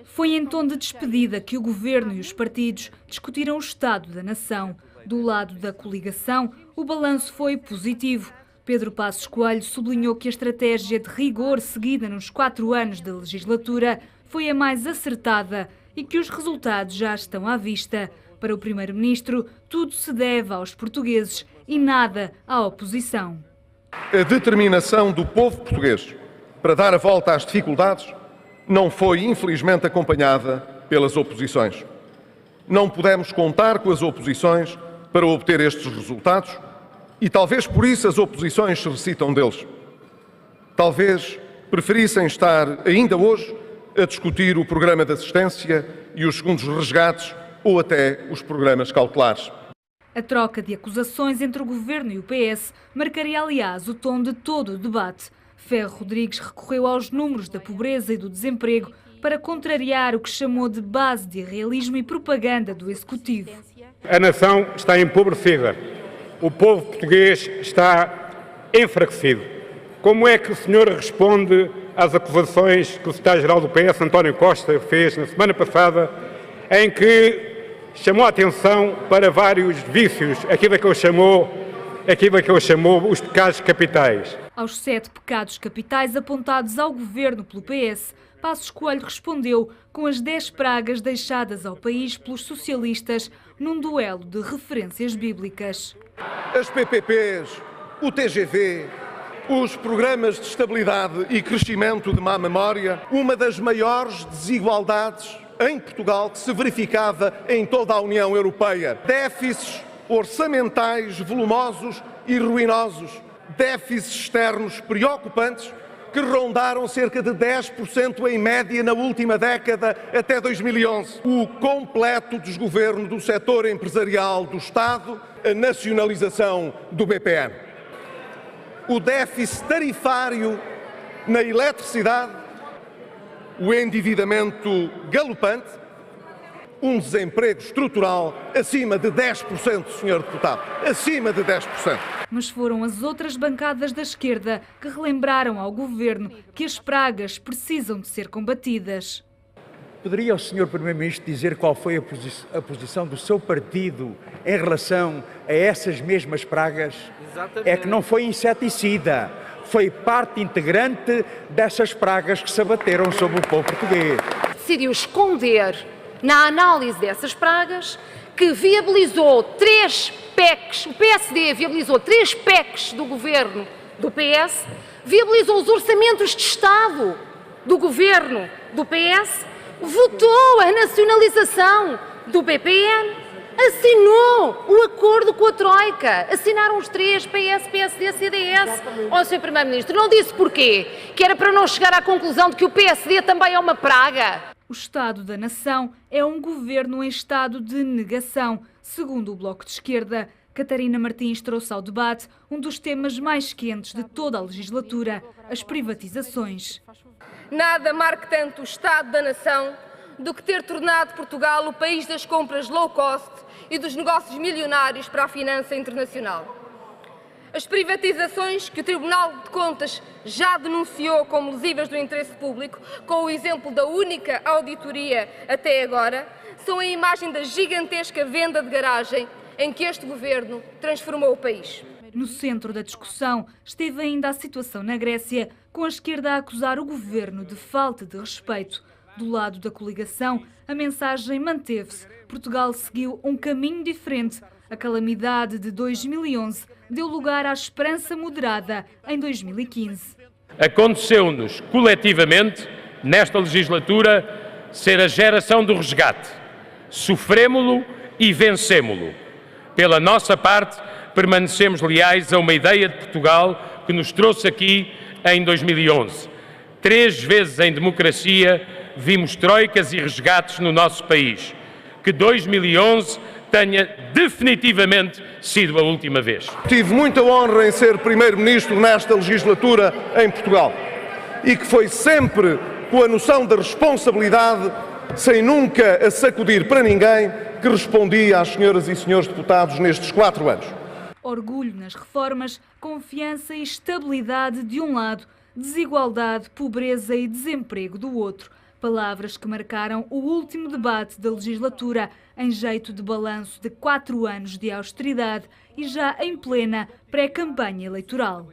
Foi em tom de despedida que o governo e os partidos discutiram o estado da nação. Do lado da coligação, o balanço foi positivo. Pedro Passos Coelho sublinhou que a estratégia de rigor seguida nos 4 anos da legislatura foi a mais acertada e que os resultados já estão à vista. Para o primeiro-ministro, tudo se deve aos portugueses e nada à oposição. A determinação do povo português para dar a volta às dificuldades não foi, infelizmente, acompanhada pelas oposições. Não pudemos contar com as oposições para obter estes resultados e talvez por isso as oposições se recitam deles. Talvez preferissem estar ainda hoje a discutir o programa de assistência e os segundos resgates ou até os programas cautelares. A troca de acusações entre o governo e o PS marcaria, aliás, o tom de todo o debate. Ferro Rodrigues recorreu aos números da pobreza e do desemprego para contrariar o que chamou de base de irrealismo e propaganda do Executivo. A nação está empobrecida. O povo português está enfraquecido. Como é que o senhor responde às acusações que o secretário-geral do PS, António Costa, fez na semana passada, em que chamou a atenção para vários vícios, aquilo que ele chamou os pecados capitais? Aos 7 pecados capitais apontados ao governo pelo PS, Passos Coelho respondeu com as 10 pragas deixadas ao país pelos socialistas num duelo de referências bíblicas. As PPPs, o TGV, os programas de estabilidade e crescimento de má memória, uma das maiores desigualdades em Portugal que se verificava em toda a União Europeia. Déficits orçamentais volumosos e ruinosos, déficits externos preocupantes que rondaram cerca de 10% em média na última década até 2011. O completo desgoverno do setor empresarial do Estado, a nacionalização do BPN. O déficit tarifário na eletricidade, o endividamento galopante, um desemprego estrutural acima de 10%, Sr. Deputado, acima de 10%. Mas foram as outras bancadas da esquerda que relembraram ao governo que as pragas precisam de ser combatidas. Poderia o Sr. Primeiro-Ministro dizer qual foi a posição do seu partido em relação a essas mesmas pragas? Exatamente. É que não foi inseticida, foi parte integrante dessas pragas que se abateram sobre o povo português. Decidiu esconder na análise dessas pragas que viabilizou 3 PECs, o PSD viabilizou 3 PECs do governo do PS, viabilizou os orçamentos de Estado do governo do PS, votou a nacionalização do BPN, assinou o acordo com a Troika, assinaram os 3, PS, PSD, CDS. Ó, Sr. Primeiro-Ministro, não disse porquê? Que era para não chegar à conclusão de que o PSD também é uma praga? O Estado da Nação é um governo em estado de negação. Segundo o Bloco de Esquerda, Catarina Martins trouxe ao debate um dos temas mais quentes de toda a legislatura, as privatizações. Nada marca tanto o Estado da Nação do que ter tornado Portugal o país das compras low cost e dos negócios milionários para a finança internacional. As privatizações que o Tribunal de Contas já denunciou como lesivas do interesse público, com o exemplo da única auditoria até agora, são a imagem da gigantesca venda de garagem em que este governo transformou o país. No centro da discussão esteve ainda a situação na Grécia, com a esquerda a acusar o governo de falta de respeito. Do lado da coligação, a mensagem manteve-se. Portugal seguiu um caminho diferente. A calamidade de 2011 deu lugar à esperança moderada em 2015. Aconteceu-nos coletivamente, nesta legislatura, ser a geração do resgate. Sofremo-lo e vencemo-lo. Pela nossa parte, permanecemos leais a uma ideia de Portugal que nos trouxe aqui em 2011. 3 vezes em democracia vimos troicas e resgates no nosso país. Que 2011 tenha definitivamente sido a última vez. Tive muita honra em ser Primeiro-Ministro nesta legislatura em Portugal e que foi sempre com a noção da responsabilidade, sem nunca a sacudir para ninguém, que respondi às senhoras e senhores deputados nestes 4 anos. Orgulho nas reformas, confiança e estabilidade de um lado, desigualdade, pobreza e desemprego do outro. Palavras que marcaram o último debate da legislatura, em jeito de balanço de 4 anos de austeridade e já em plena pré-campanha eleitoral.